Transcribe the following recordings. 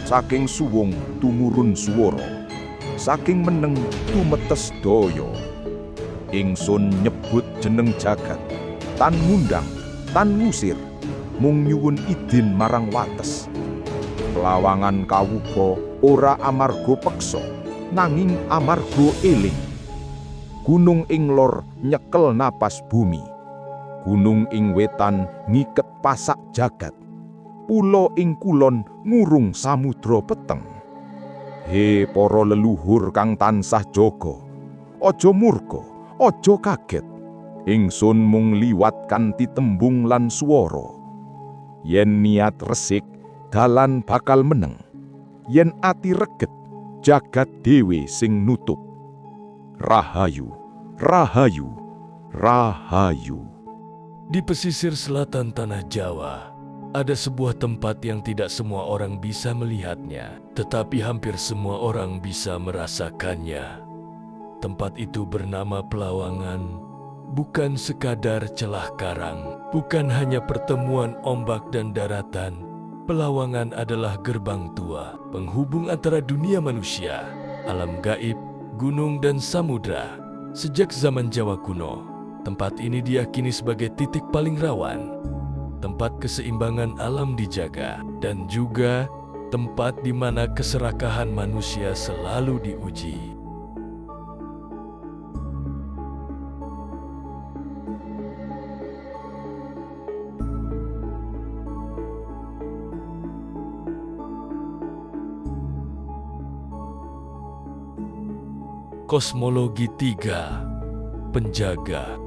saking suwung tumurun swara, saking meneng tumetes daya. Ingsun nyebut jeneng jagat, tan ngundang, tan ngusir, mung nyuwun idin marang wates. Pelawangan kawuga ora amarga peksa, nanging amarga eling. Gunung ing lor nyekel napas bumi, gunung ing wetan ngiket pasak jagat, pulo ing kulon ngurung samudra peteng. He para leluhur kang tansah jaga, aja murka, aja kaget. Ingsun mung liwat kanthi tembung lan swara. Yen niat resik, dalan bakal meneng. Yen ati reget, jagat dhewe sing nutup. Rahayu, rahayu, rahayu. Di pesisir selatan tanah Jawa, ada sebuah tempat yang tidak semua orang bisa melihatnya, tetapi hampir semua orang bisa merasakannya. Tempat itu bernama Pelawangan, bukan sekadar celah karang, bukan hanya pertemuan ombak dan daratan. Pelawangan adalah gerbang tua, penghubung antara dunia manusia, alam gaib, gunung dan samudra. Sejak zaman Jawa kuno, tempat ini diyakini sebagai titik paling rawan, tempat keseimbangan alam dijaga, dan juga tempat di mana keserakahan manusia selalu diuji. Kosmologi 3. Penjaga.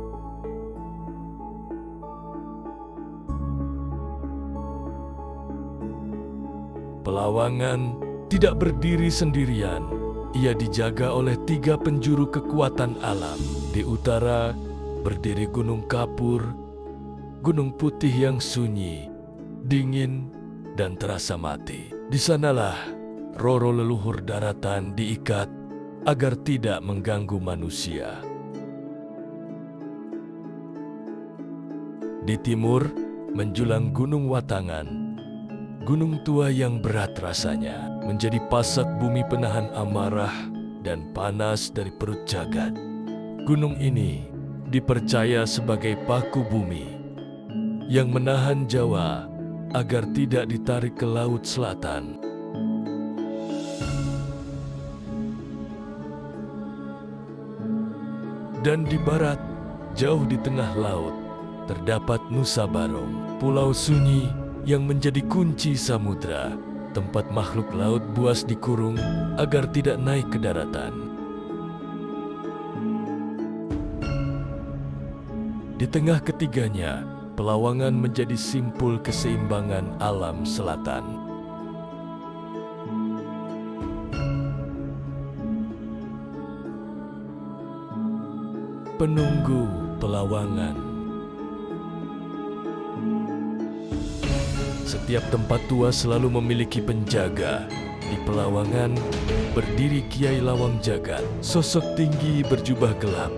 Pelawangan tidak berdiri sendirian. Ia dijaga oleh 3 penjuru kekuatan alam. Di utara berdiri Gunung Kapur, gunung putih yang sunyi, dingin, dan terasa mati. Di sanalah roro leluhur daratan diikat agar tidak mengganggu manusia. Di timur menjulang Gunung Watangan, gunung tua yang berat rasanya, menjadi pasak bumi penahan amarah dan panas dari perut jagat. Gunung ini dipercaya sebagai paku bumi yang menahan Jawa agar tidak ditarik ke Laut Selatan. Dan di barat, jauh di tengah laut, terdapat Nusa Barong, pulau sunyi yang menjadi kunci samudra, tempat makhluk laut buas dikurung agar tidak naik ke daratan. Di tengah ketiganya, Pelawangan menjadi simpul keseimbangan alam selatan. Penunggu Pelawangan. Setiap tempat tua selalu memiliki penjaga. Di Pelawangan berdiri Kiai Lawang Jagat, sosok tinggi berjubah gelap.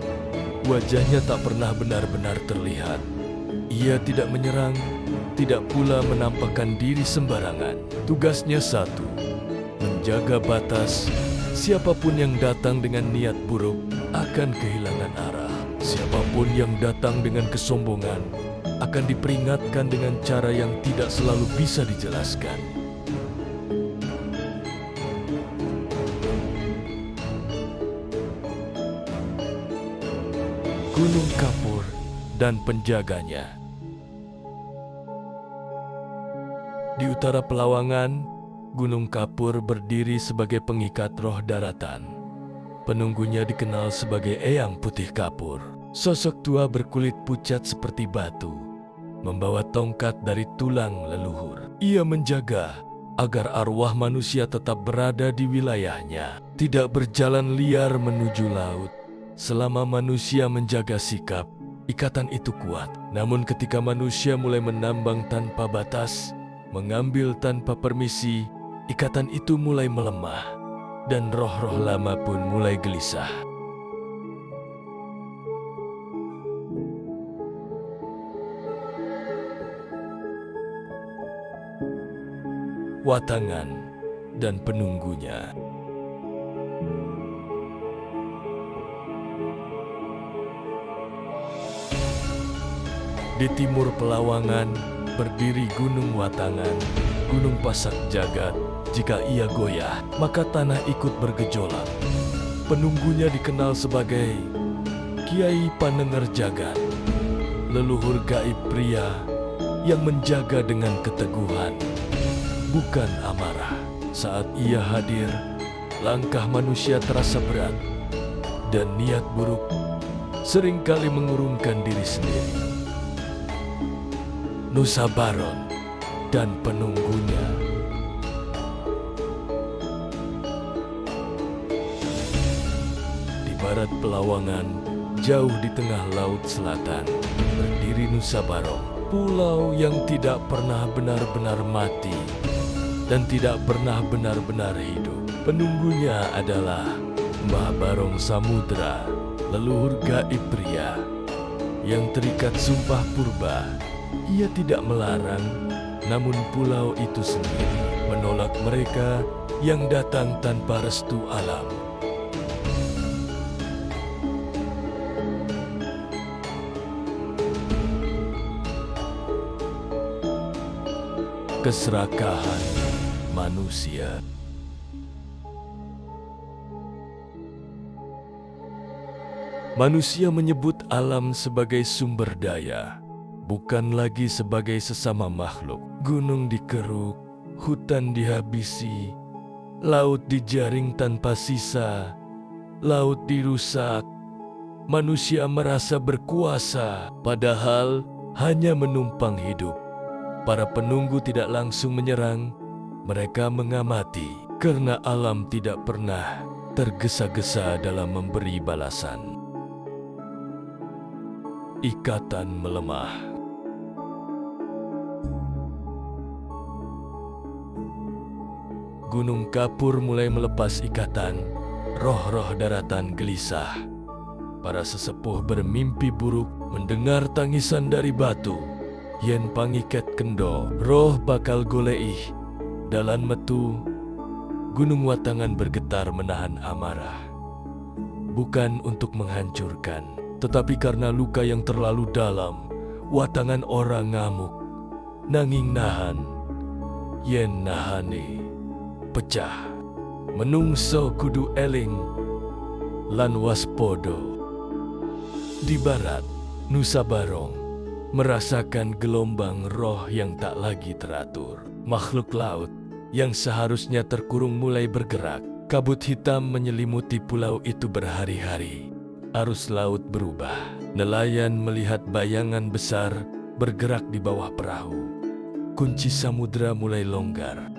Wajahnya tak pernah benar-benar terlihat. Ia tidak menyerang, tidak pula menampakkan diri sembarangan. Tugasnya satu, menjaga batas. Siapapun yang datang dengan niat buruk akan kehilangan arah. Siapapun yang datang dengan kesombongan akan diperingatkan dengan cara yang tidak selalu bisa dijelaskan. Gunung Kapur dan penjaganya. Di utara Pelawangan, Gunung Kapur berdiri sebagai pengikat roh daratan. Penunggunya dikenal sebagai Eyang Putih Kapur. Sosok tua berkulit pucat seperti batu, membawa tongkat dari tulang leluhur. Ia menjaga agar arwah manusia tetap berada di wilayahnya, tidak berjalan liar menuju laut. Selama manusia menjaga sikap, ikatan itu kuat. Namun ketika manusia mulai menambang tanpa batas, mengambil tanpa permisi, ikatan itu mulai melemah, dan roh-roh lama pun mulai gelisah. Watangan, dan penunggunya. Di timur Pelawangan berdiri Gunung Watangan, Gunung Pasak Jagat. Jika ia goyah, maka tanah ikut bergejolak. Penunggunya dikenal sebagai Kiai Panengger Jagat, leluhur gaib pria yang menjaga dengan keteguhan, bukan amarah. Saat ia hadir, langkah manusia terasa berat, dan niat buruk seringkali mengurungkan diri sendiri. Nusa Baron dan penunggunya. Di barat Pelawangan, jauh di tengah Laut Selatan, berdiri Nusa Baron, pulau yang tidak pernah benar-benar mati dan tidak pernah benar-benar hidup. Penunggunya adalah Mbah Barong Samudra, leluhur gaib pria yang terikat sumpah purba. Ia tidak melarang, namun pulau itu sendiri menolak mereka yang datang tanpa restu alam. Keserakahan manusia. Manusia menyebut alam sebagai sumber daya, bukan lagi sebagai sesama makhluk. Gunung dikeruk, hutan dihabisi, laut dijaring tanpa sisa, laut dirusak. Manusia merasa berkuasa, padahal hanya menumpang hidup. Para penunggu tidak langsung menyerang, mereka mengamati, karena alam tidak pernah tergesa-gesa dalam memberi balasan. Ikatan melemah. Gunung Kapur mulai melepas ikatan, roh-roh daratan gelisah. Para sesepuh bermimpi buruk mendengar tangisan dari batu. Yen pangiket kendo, roh bakal goleih. Dalan metu, Gunung Watangan bergetar menahan amarah. Bukan untuk menghancurkan, tetapi karena luka yang terlalu dalam. Watangan orang ngamuk, nanging nahan. Yen nahane pecah. Menungso kudu eling lan waspodo. Di barat, Nusa Barong merasakan gelombang roh yang tak lagi teratur. Makhluk laut yang seharusnya terkurung mulai bergerak. Kabut hitam menyelimuti pulau itu berhari-hari. Arus laut berubah. Nelayan melihat bayangan besar bergerak di bawah perahu. Kunci samudera mulai longgar.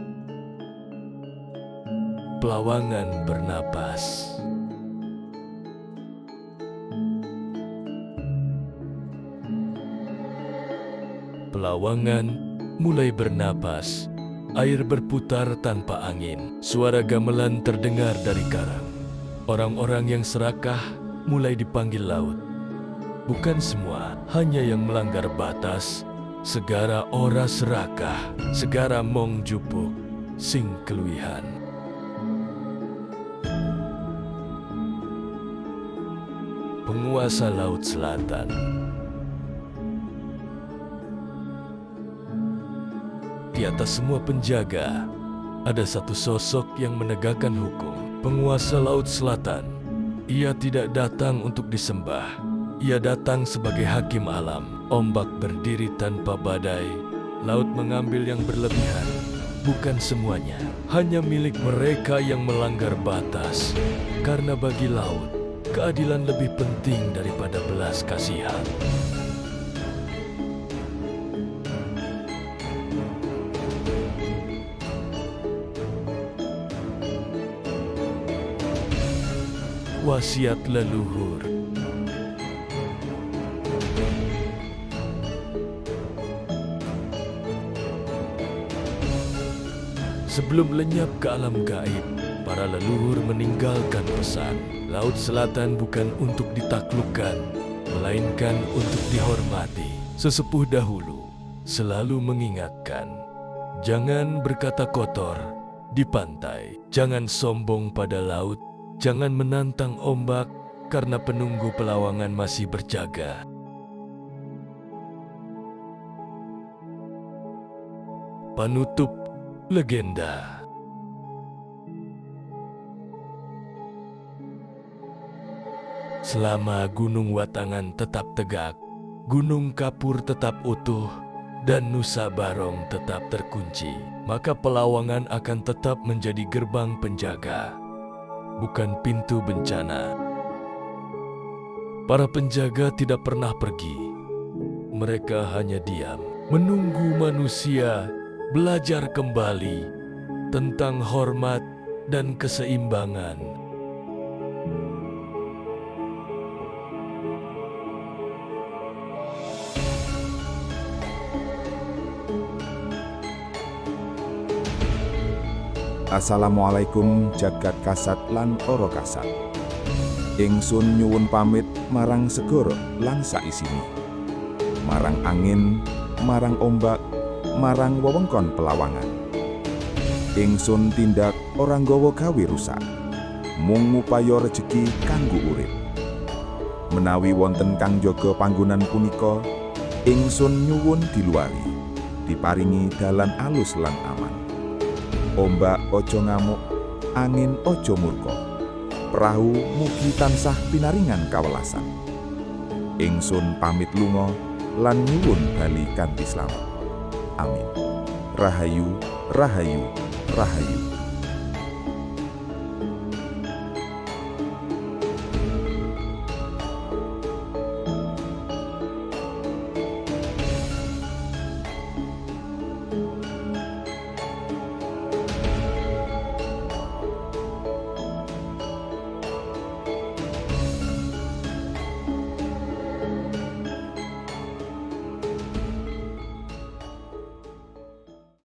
Pelawangan bernapas. Pelawangan mulai bernapas. Air berputar tanpa angin. Suara gamelan terdengar dari karang. Orang-orang yang serakah mulai dipanggil laut. Bukan semua, hanya yang melanggar batas. Segara ora serakah, segara mong jupuk, sing keluihan. Penguasa Laut Selatan. Di atas semua penjaga, ada satu sosok yang menegakkan hukum. Penguasa Laut Selatan. Ia tidak datang untuk disembah. Ia datang sebagai hakim alam. Ombak berdiri tanpa badai. Laut mengambil yang berlebihan. Bukan semuanya. Hanya milik mereka yang melanggar batas. Karena bagi laut, keadilan lebih penting daripada belas kasihan. Wasiat leluhur. Sebelum lenyap ke alam gaib, para leluhur meninggalkan pesan. Laut Selatan bukan untuk ditaklukkan, melainkan untuk dihormati. Sesepuh dahulu selalu mengingatkan, jangan berkata kotor, di pantai. Jangan sombong pada laut, jangan menantang ombak, karena penunggu pelawangan masih berjaga. Penutup legenda. Selama Gunung Watangan tetap tegak, Gunung Kapur tetap utuh, dan Nusa Barong tetap terkunci, maka Pelawangan akan tetap menjadi gerbang penjaga, bukan pintu bencana. Para penjaga tidak pernah pergi. Mereka hanya diam, menunggu manusia belajar kembali tentang hormat dan keseimbangan. Assalamualaikum jagat kasat lan para kasat. Ingsun nyuwun pamit marang segara lan saisine. Marang angin, marang ombak, marang wewengkon Pelawangan. Ingsun tindak ora nggawa gawe rusak, mung ngupaya rejeki kanggo urip. Menawi wonten kang jaga panggonan punika, ingsun nyuwun diluari, diparingi dalan alus lan aman. Ombak ojo ngamuk, angin ojo murka, perahu mugi tansah pinaringan kawelasan. Ingsun pamit lunga lan nyuwun bali kanthi slamet. Amin. Rahayu, rahayu, rahayu.